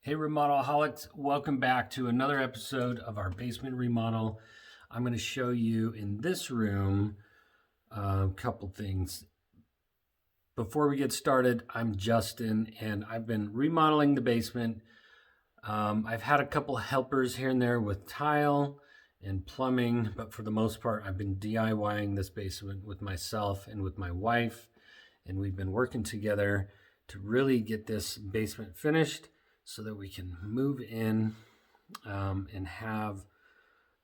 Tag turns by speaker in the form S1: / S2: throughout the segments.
S1: Hey Remodelholics, welcome back to another episode of our basement remodel. I'm going to show you in this room a couple things. Before we get started, I'm Justin and I've been remodeling the basement. I've had a couple helpers here and there with tile and plumbing, but for the most part, I've been DIYing this basement with myself and with my wife, and we've been working together to really get this basement finished so that we can move in and have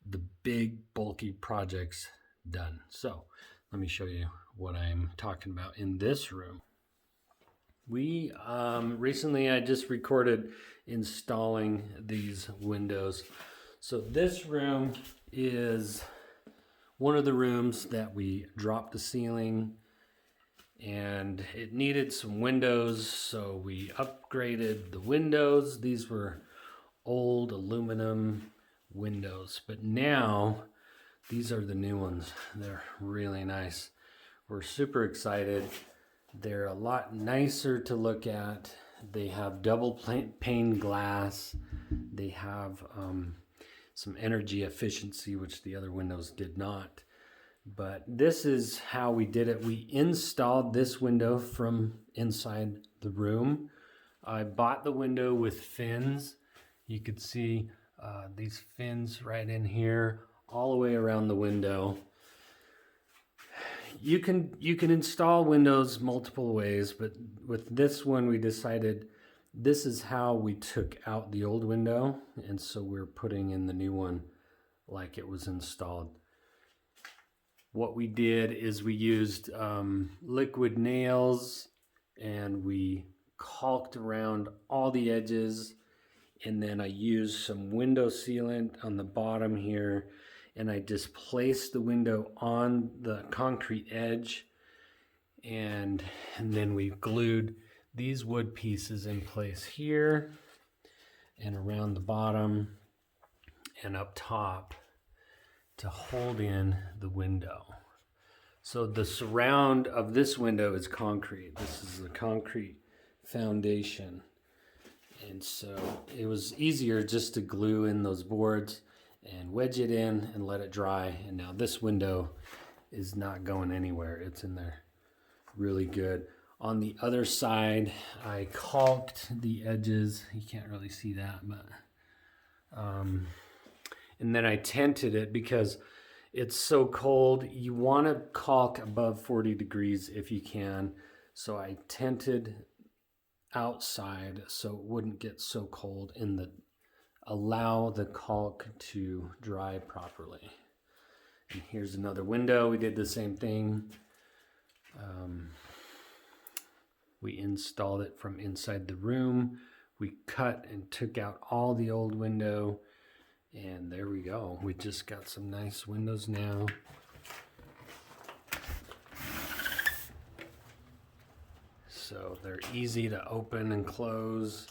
S1: the big bulky projects done. So let me show you what I'm talking about in this room. We recently I just recorded installing these windows. So this room is one of the rooms that we dropped the ceiling and it needed some windows, so we upgraded the windows. These were old aluminum windows, but now these are the new ones. They're really nice. We're super excited. They're a lot nicer to look at. They have double pane glass. They have some energy efficiency, which the other windows did not. But this is how we did it. We installed this window from inside the room. I bought the window with fins. You could see these fins right in here, all the way around the window. You can install windows multiple ways, but with this one we decided this is how we took out the old window, and so we're putting in the new one like it was installed. What we did is we used liquid nails and we caulked around all the edges, and then I used some window sealant on the bottom here, and I just placed the window on the concrete edge, and then we glued these wood pieces in place here and around the bottom and up top to hold in the window. So the surround of this window is concrete. This is the concrete foundation. And so it was easier just to glue in those boards and wedge it in and let it dry. And now this window is not going anywhere. It's in there really good. On the other side, I caulked the edges. You can't really see that, but and then I tented it because it's so cold. You want to caulk above 40 degrees if you can. So I tented outside so it wouldn't get so cold and allow the caulk to dry properly. And here's another window. We did the same thing. We installed it from inside the room. We cut and took out all the old window. And there we go. We just got some nice windows now. So they're easy to open and close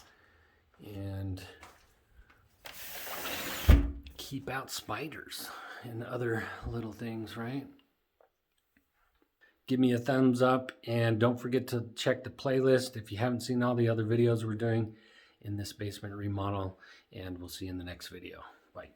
S1: and keep out spiders and other little things, right? Give me a thumbs up and don't forget to check the playlist if you haven't seen all the other videos we're doing in this basement remodel, and we'll see you in the next video. Bye.